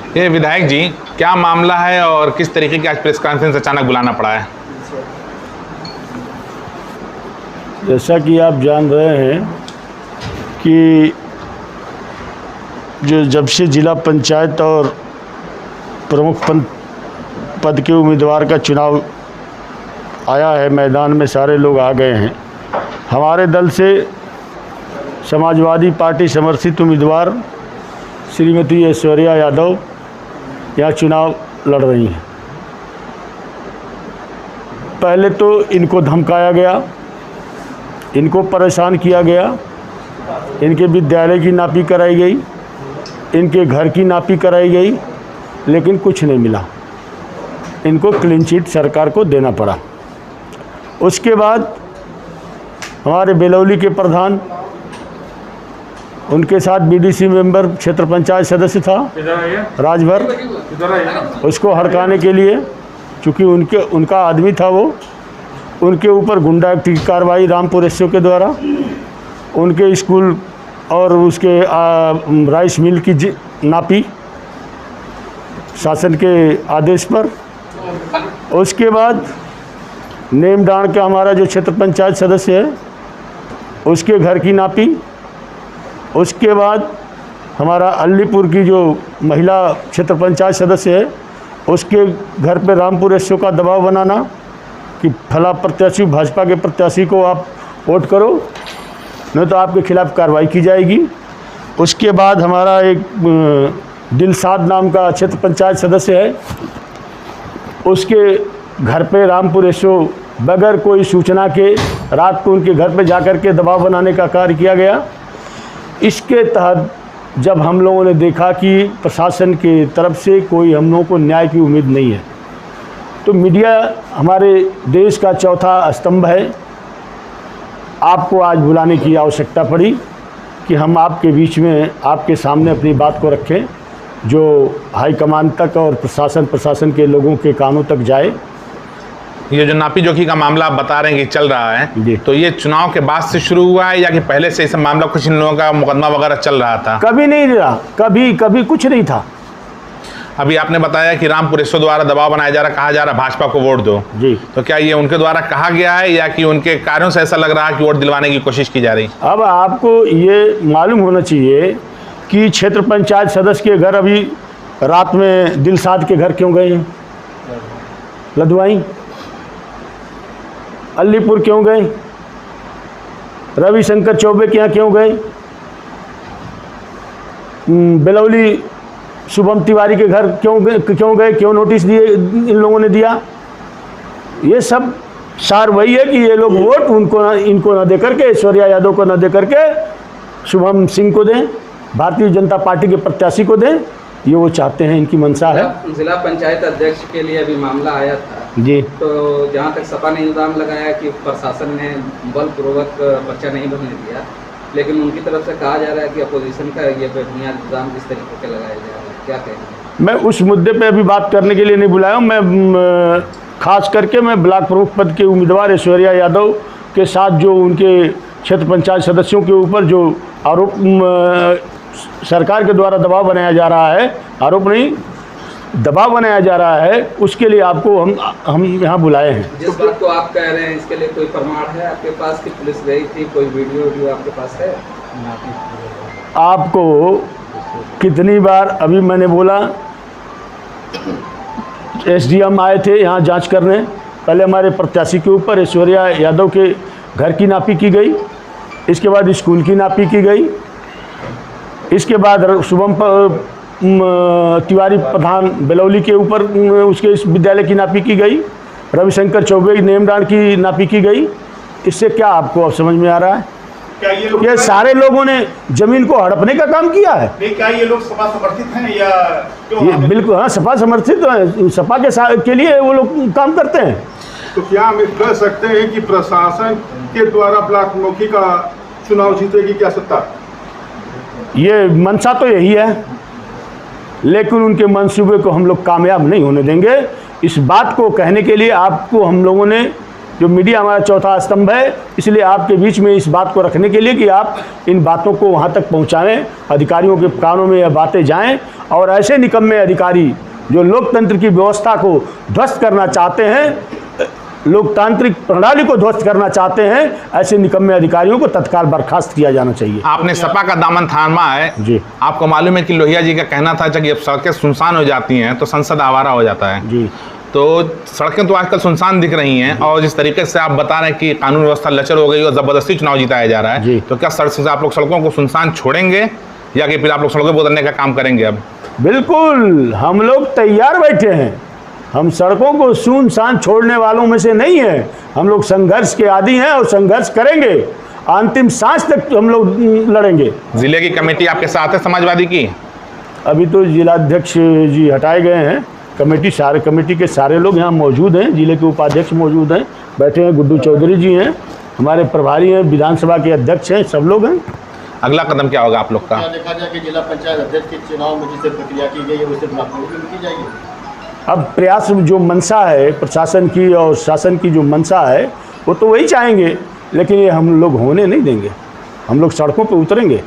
ये विधायक जी, क्या मामला है और किस तरीके की आज प्रेस कॉन्फ्रेंस अचानक बुलाना पड़ा है? जैसा कि आप जान रहे हैं कि जब से जिला पंचायत और प्रमुख पद के उम्मीदवार का चुनाव आया है, मैदान में सारे लोग आ गए हैं। हमारे दल से समाजवादी पार्टी समर्थित उम्मीदवार श्रीमती ऐश्वर्या यादव यहाँ चुनाव लड़ रही हैं। पहले तो इनको धमकाया गया, इनको परेशान किया गया, इनके विद्यालय की नापी कराई गई, इनके घर की नापी कराई गई, लेकिन कुछ नहीं मिला। इनको क्लीन चिट सरकार को देना पड़ा। उसके बाद हमारे बेलौली के प्रधान, उनके साथ बीडीसी मेंबर क्षेत्र पंचायत सदस्य था राजभर, उसको हड़काने के लिए, चूँकि उनका आदमी था वो, उनके ऊपर गुंडा एक्ट की कार्रवाई रामपुर एसओ के द्वारा, उनके स्कूल और उसके राइस मिल की नापी शासन के आदेश पर। उसके बाद नेमडांड का हमारा जो क्षेत्र पंचायत सदस्य है उसके घर की नापी। उसके बाद हमारा अलीपुर की जो महिला क्षेत्र पंचायत सदस्य है उसके घर पे रामपुर एसओ का दबाव बनाना कि फला प्रत्याशी, भाजपा के प्रत्याशी को आप वोट करो, नहीं तो आपके खिलाफ़ कार्रवाई की जाएगी। उसके बाद हमारा एक दिलसाद नाम का क्षेत्र पंचायत सदस्य है, उसके घर पे रामपुर एसओ बगैर कोई सूचना के रात को उनके घर पे जाकर के दबाव बनाने का कार्य किया गया। इसके तहत जब हम लोगों ने देखा कि प्रशासन के तरफ से कोई हम लोगों को न्याय की उम्मीद नहीं है, तो मीडिया हमारे देश का चौथा स्तंभ है, आपको आज बुलाने की आवश्यकता पड़ी कि हम आपके बीच में, आपके सामने अपनी बात को रखें, जो हाईकमान तक और प्रशासन के लोगों के कानों तक जाए। ये जो नापी जोखी का मामला आप बता रहे हैं कि चल रहा है, तो ये चुनाव के बाद से शुरू हुआ है या कि पहले से इस मामला कुछ इन लोगों का मुकदमा वगैरह चल रहा था? कभी नहीं रहा, कभी कुछ नहीं था। अभी आपने बताया कि रामपुर एसओ द्वारा दबाव बनाया जा रहा, कहा जा रहा भाजपा को वोट दो जी, तो क्या ये उनके द्वारा कहा गया है या कि उनके कार्यों से ऐसा लग रहा है कि वोट दिलवाने की कोशिश की जा रही? अब आपको ये मालूम होना चाहिए कि क्षेत्र पंचायत सदस्य के घर अभी रात में दिलसाद के घर क्यों गए हैं, लदवाई अलीपुर क्यों गए, रविशंकर चौबे के यहाँ क्यों गए, बेलौली शुभम तिवारी के घर क्यों गए, क्यों नोटिस दिए इन लोगों ने दिया? ये सब सार वही है कि ये लोग वोट इनको ना दे करके, ऐश्वर्या यादव को ना दे करके शुभम सिंह को दें, भारतीय जनता पार्टी के प्रत्याशी को दें, ये वो चाहते हैं, इनकी मंशा है। जिला पंचायत अध्यक्ष के लिए अभी मामला आया था जी, तो जहाँ तक सपा ने इल्ज़ाम लगाया कि प्रशासन ने बलपूर्वक पर्चा नहीं भरने दिया, लेकिन उनकी तरफ से कहा जा रहा है कि अपोजिशन का ये बेबुनियाद इल्ज़ाम किस तरीके से लगाया जा रहा है, क्या कहेंगे? मैं उस मुद्दे पे अभी बात करने के लिए नहीं बुलाया हूँ। मैं खास करके मैं ब्लॉक प्रमुख पद के उम्मीदवार ऐश्वर्या यादव के साथ जो उनके क्षेत्र पंचायत सदस्यों के ऊपर जो आरोप सरकार के द्वारा दबाव बनाया जा रहा है, आरोप नहीं दबाव बनाया जा रहा है, उसके लिए आपको हम यहाँ बुलाए हैं। जिस बात को आप कह रहे हैं इसके लिए कोई प्रमाण है आपके पास कि पुलिस गई थी, कोई वीडियो आपके पास है? आपको कितनी बार अभी मैंने बोला, एसडीएम आए थे यहाँ जांच करने, पहले हमारे प्रत्याशी के ऊपर ऐश्वर्या यादव के घर की नापी की गई, इसके बाद स्कूल की नापी की गई, इसके बाद शुभम तिवारी प्रधान बेलौली के ऊपर उसके इस विद्यालय की नापी की गई, रविशंकर चौबे नेमडांड की नापी की गई। इससे क्या आपको अब समझ में आ रहा है? क्या ये सारे लोगों ने जमीन को हड़पने का काम किया है? नहीं, क्या ये लोग सपा समर्थित हैं या क्यों? ये बिल्कुल, हाँ, सपा समर्थित है, सपा के लिए वो लोग काम करते हैं। तो क्या हम कह सकते हैं कि प्रशासन के द्वारा ब्लॉक मुखी का चुनाव जीतेगी क्या सत्ता? ये मंशा तो यही है, लेकिन उनके मंसूबे को हम लोग कामयाब नहीं होने देंगे। इस बात को कहने के लिए आपको हम लोगों ने जो मीडिया हमारा चौथा स्तंभ है, इसलिए आपके बीच में इस बात को रखने के लिए कि आप इन बातों को वहाँ तक पहुँचाएँ, अधिकारियों के कानों में यह बातें जाएँ, और ऐसे निकम्मे अधिकारी जो लोकतंत्र की व्यवस्था को ध्वस्त करना चाहते हैं, लोकतांत्रिक प्रणाली को ध्वस्त करना चाहते हैं, ऐसे निकम्मे अधिकारियों को तत्काल बर्खास्त किया जाना चाहिए। आपने सपा का दामन थामा है जी। आपको मालूम है कि लोहिया जी का कहना था जब सड़कें सुनसान हो जाती हैं तो संसद आवारा हो जाता है। जी। तो सड़कें तो आजकल सुनसान दिख रही हैं, और जिस तरीके से आप बता रहे हैं कि कानून व्यवस्था लचर हो गई और ज़बरदस्ती चुनाव जिताया जा रहा जी। है, तो क्या आप लोग सड़कों को सुनसान छोड़ेंगे या कि फिर आप लोग सड़कों पर उतरने का काम करेंगे? अब बिल्कुल हम लोग तैयार बैठे हैं। हम सड़कों को सुनसान छोड़ने वालों में से नहीं हैं। हम लोग संघर्ष के आदी हैं और संघर्ष करेंगे, अंतिम सांस तक हम लोग लड़ेंगे। जिले की कमेटी आपके साथ है समाजवादी की? अभी तो जिलाध्यक्ष जी हटाए गए हैं, कमेटी के सारे लोग यहाँ मौजूद हैं, जिले के उपाध्यक्ष मौजूद हैं, बैठे हैं, गुड्डू चौधरी जी हैं, हमारे प्रभारी हैं, विधानसभा के अध्यक्ष हैं, सब लोग हैं। अगला कदम क्या होगा आप लोग का? देखा जाए कि जिला पंचायत अध्यक्ष के चुनाव में जिस प्रक्रिया की गई है उसे ब्लॉक में की जाएगी। अब प्रयास जो मंशा है प्रशासन की और शासन की जो मंशा है वो तो वही चाहेंगे, लेकिन ये हम लोग होने नहीं देंगे। हम लोग सड़कों पर उतरेंगे।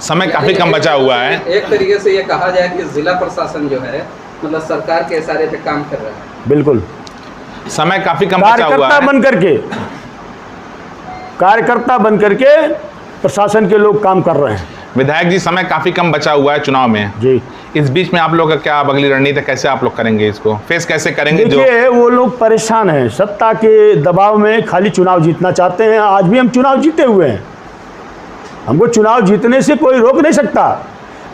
समय काफी कम बचा हुआ है। एक तरीके से ये कहा जाए कि जिला प्रशासन जो है मतलब सरकार के इशारे पे काम कर रहा है। बिल्कुल, समय काफी कम बचा हुआ है। कार्यकर्ता बन करके प्रशासन के लोग काम कर रहे हैं। विधायक जी, समय काफी कम बचा हुआ है चुनाव में जी। इस बीच में आप लोग का क्या अगली रणनीति, कैसे आप लोग करेंगे, इसको फेस कैसे करेंगे? देखिए, वो लोग परेशान हैं, सत्ता के दबाव में खाली चुनाव जीतना चाहते हैं। आज भी हम चुनाव जीते हुए हैं, हमको चुनाव जीतने से कोई रोक नहीं सकता,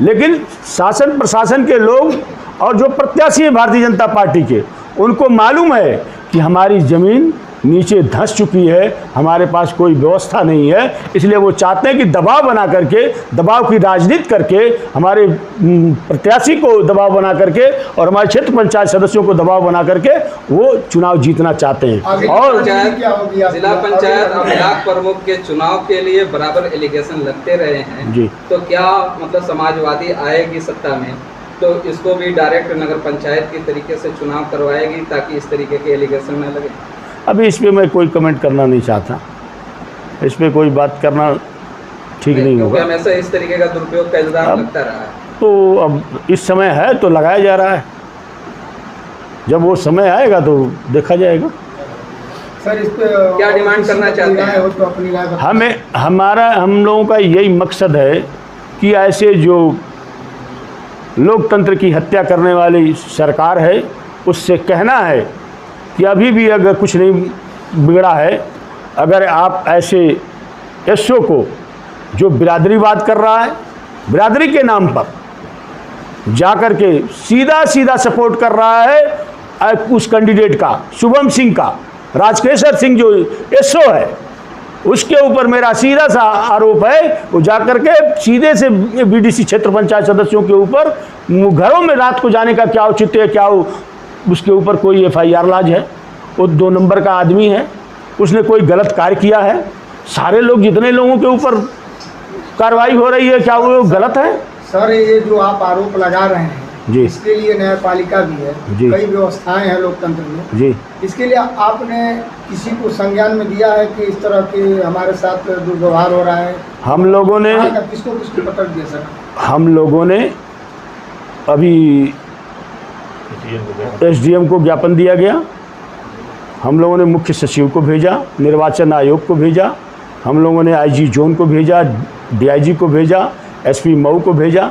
लेकिन शासन प्रशासन के लोग और जो प्रत्याशी हैं भारतीय जनता पार्टी के, उनको मालूम है कि हमारी ज़मीन नीचे धंस चुकी है, हमारे पास कोई व्यवस्था नहीं है, इसलिए वो चाहते हैं कि दबाव बना करके, दबाव की राजनीति करके, हमारे प्रत्याशी को दबाव बना करके और हमारे क्षेत्र पंचायत सदस्यों को दबाव बना करके वो चुनाव जीतना चाहते हैं। और जिला पंचायत अब ब्लॉक प्रमुख के चुनाव के लिए बराबर एलिगेशन लगते रहे हैं जी। तो क्या मतलब समाजवादी आएगी सत्ता में तो इसको भी डायरेक्ट नगर पंचायत के तरीके से चुनाव करवाएगी ताकि इस तरीके के एलिगेशन न लगे? अभी इस पर मैं कोई कमेंट करना नहीं चाहता, इस पर कोई बात करना ठीक नहीं होगा। हमेशा इस तरीके का दुरुपयोग का इल्जाम लगता रहा है, तो अब इस समय है तो लगाया जा रहा है, जब वो समय आएगा तो देखा जाएगा। सर, इस पे क्या डिमांड करना चाहते हैं? तो अपनी राय हम लोगों का यही मकसद है कि ऐसे जो लोकतंत्र की हत्या करने वाली सरकार है उससे कहना है कि अभी भी अगर कुछ नहीं बिगड़ा है, अगर आप ऐसे एसओ को जो बिरादरीवाद कर रहा है, बिरादरी के नाम पर जाकर के सीधा सपोर्ट कर रहा है उस कैंडिडेट का, शुभम सिंह का, राजकेशर सिंह जो एसओ है, उसके ऊपर मेरा सीधा सा आरोप है। वो जाकर के सीधे से बीडीसी क्षेत्र पंचायत सदस्यों के ऊपर घरों में रात को जाने का क्या औचित्य है, क्या उसके ऊपर कोई एफआईआर लाज है? वो 2 नंबर का आदमी है, उसने कोई गलत कार्य किया है? सारे लोग, जितने लोगों के ऊपर कार्रवाई हो रही है, क्या वो गलत है? सर, ये जो आप आरोप लगा रहे हैं जी, इसके लिए न्यायपालिका भी है, कई व्यवस्थाएं हैं लोकतंत्र में जी। इसके लिए आपने किसी को संज्ञान में दिया है कि इस तरह के हमारे साथ दुर्व्यवहार हो रहा है? हम लोगों ने किसको पकड़ दिया सर? हम लोगों ने अभी एसडीएम को ज्ञापन दिया गया, हम लोगों ने मुख्य सचिव को भेजा, निर्वाचन आयोग को भेजा, हम लोगों ने आईजी जोन को भेजा, डीआईजी को भेजा, एसपी मऊ को भेजा,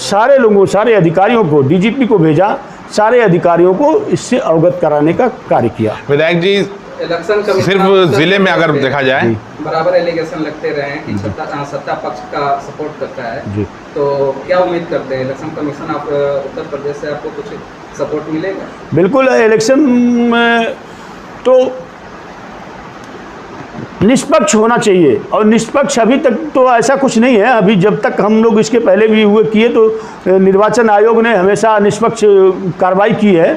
सारे लोगों, सारे अधिकारियों को, डीजीपी को भेजा, सारे अधिकारियों को इससे अवगत कराने का कार्य किया। विधायक जी, इलेक्शन सिर्फ जिले में अगर देखा जाए बराबर एलिगेशन लगते रहे हैं कि सत्ता पक्ष का सपोर्ट करता है जी, तो क्या उम्मीद करते हैं इलेक्शन कमीशन आप उत्तर प्रदेश से आपको कुछ सपोर्ट मिलेगा? बिल्कुल, इलेक्शन में तो निष्पक्ष होना चाहिए, और निष्पक्ष अभी तक तो ऐसा कुछ नहीं है। अभी जब तक हम लोग इसके पहले भी हुए किए तो निर्वाचन आयोग ने हमेशा निष्पक्ष कार्रवाई की है।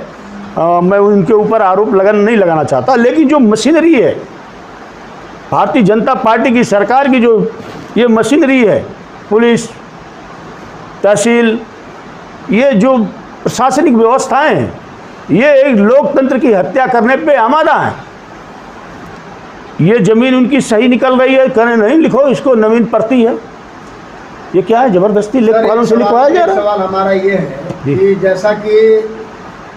मैं उनके ऊपर आरोप नहीं लगाना चाहता, लेकिन जो मशीनरी है भारतीय जनता पार्टी की सरकार की, जो ये मशीनरी है, पुलिस, तहसील, ये जो प्रशासनिक व्यवस्थाएं हैं, ये एक लोकतंत्र की हत्या करने पे आमादा हैं। ये ज़मीन उनकी सही निकल रही है, करें नहीं लिखो इसको नवीन प्रति है, ये क्या है ज़बरदस्ती लेखपालों से लिखवाया जा रहा है। सवाल हमारा ये है कि जैसा कि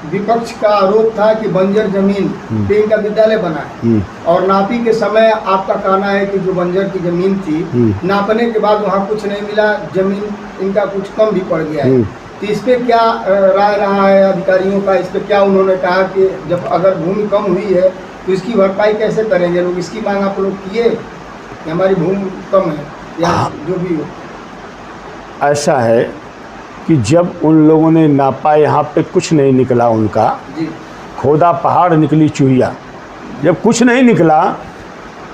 विपक्ष का आरोप था कि बंजर जमीन पे इनका विद्यालय बना है और नापी के समय आपका कहना है कि जो बंजर की जमीन थी नापने के बाद वहाँ कुछ नहीं मिला, जमीन इनका कुछ कम भी पड़ गया है, तो इस पे क्या राय रहा है अधिकारियों का? इस पे क्या उन्होंने कहा कि जब अगर भूमि कम हुई है तो इसकी भरपाई कैसे करेंगे लोग? इसकी मांग आप लोग किए कि हमारी भूमि कम है या जो भी हो? ऐसा है कि जब उन लोगों ने नापा, यहाँ पे कुछ नहीं निकला उनका, खोदा पहाड़ निकली चूहिया, जब कुछ नहीं निकला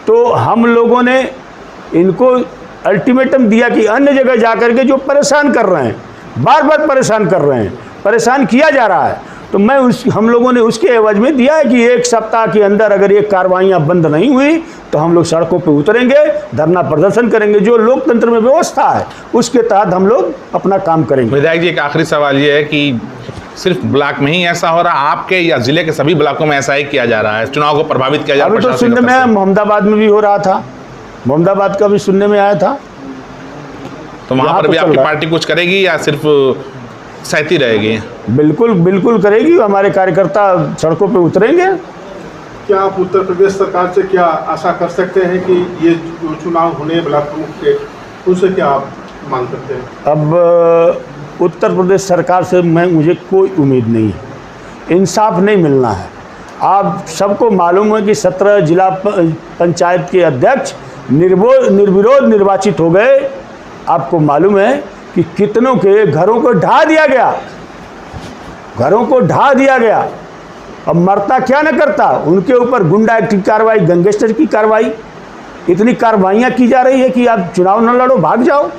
तो हम लोगों ने इनको अल्टीमेटम दिया कि अन्य जगह जा कर के जो परेशान कर रहे हैं, बार बार परेशान कर रहे हैं, परेशान किया जा रहा है, तो हम लोगों ने उसके एवज में दिया है कि 1 सप्ताह के अंदर अगर ये कार्रवाइयाँ बंद नहीं हुई तो हम लोग सड़कों पे उतरेंगे, धरना प्रदर्शन करेंगे, जो लोकतंत्र में व्यवस्था है उसके तहत हम लोग अपना काम करेंगे। विधायक जी, एक आखिरी सवाल ये है कि सिर्फ ब्लॉक में ही ऐसा हो रहा है, आपके या जिले के सभी ब्लॉकों में ऐसा ही किया जा रहा है, चुनाव को प्रभावित किया जा रहा है? अभी तो सुनने में आया मोहम्मदाबाद में भी हो रहा था, मोहम्मदाबाद का भी सुनने में आया था। तो वहाँ पर भी आपकी पार्टी कुछ करेगी या सिर्फ सहती रहेगी? बिल्कुल बिल्कुल करेगी, हमारे कार्यकर्ता सड़कों पे उतरेंगे। क्या आप उत्तर प्रदेश सरकार से क्या आशा कर सकते हैं कि ये जो चुनाव होने ब्लॉक प्रमुख के, उनसे क्या आप मांग करते हैं? अब उत्तर प्रदेश सरकार से मुझे कोई उम्मीद नहीं है, इंसाफ नहीं मिलना है। आप सबको मालूम है कि 17 जिला पंचायत के अध्यक्ष निर्विरोध निर्वाचित हो गए। आपको मालूम है कि कितनों के घरों को ढा दिया गया, घरों को ढा दिया गया। अब मरता क्या न करता, उनके ऊपर गुंडा एक्ट की कार्रवाई, गैंगस्टर की कार्रवाई, इतनी कार्रवाइयाँ की जा रही है कि आप चुनाव न लड़ो, भाग जाओ।